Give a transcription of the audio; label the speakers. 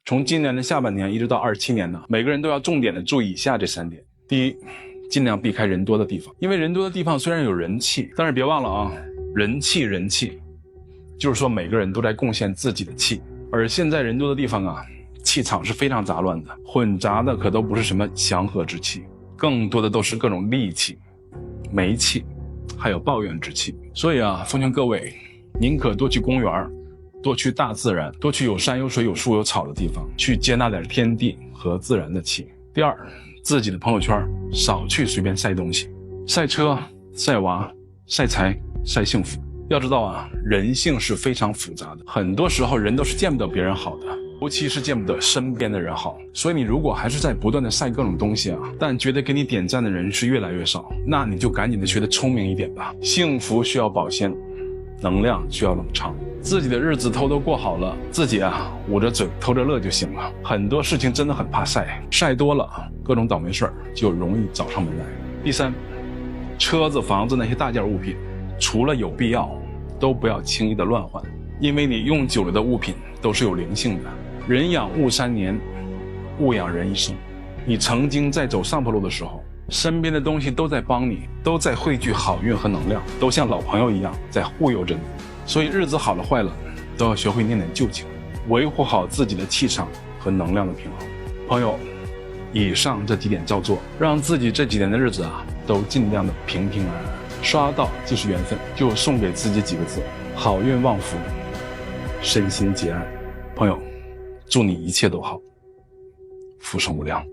Speaker 1: 从今年的下半年一直到27年呢，每个人都要重点的注意以下这3点。第一，尽量避开人多的地方，因为人多的地方虽然有人气，但是别忘了啊，人气，就是说每个人都在贡献自己的气，而现在人多的地方啊，气场是非常杂乱的，混杂的可都不是什么祥和之气，更多的都是各种戾气、霉气，还有抱怨之气。所以啊，奉劝各位，宁可多去公园，多去大自然，多去有山有水有树有草的地方，去接纳点天地和自然的气。第二，自己的朋友圈少去随便晒东西，晒车、晒娃、晒财、晒幸福。要知道啊，人性是非常复杂的，很多时候人都是见不得别人好的，尤其是见不得身边的人好。所以你如果还是在不断的晒各种东西啊，但觉得给你点赞的人是越来越少，那你就赶紧的学得聪明一点吧。幸福需要保鲜，能量需要冷藏，自己的日子偷偷过好了，自己啊捂着嘴偷着乐就行了。很多事情真的很怕晒，晒多了各种倒霉事儿就容易找上门来。第三，车子、房子那些大件物品，除了有必要，都不要轻易的乱换，因为你用久了的物品都是有灵性的。人养物3年，物养人一生。你曾经在走上坡路的时候，身边的东西都在帮你，都在汇聚好运和能量，都像老朋友一样在护佑着你。所以日子好了坏了，都要学会念点旧情，维护好自己的气场和能量的平衡。朋友，以上这几点照做，让自己这几年的日子啊，都尽量的平平安安。刷到就是缘分，就送给自己几个字：好运旺福，身心皆安。朋友，祝你一切都好，福生无量。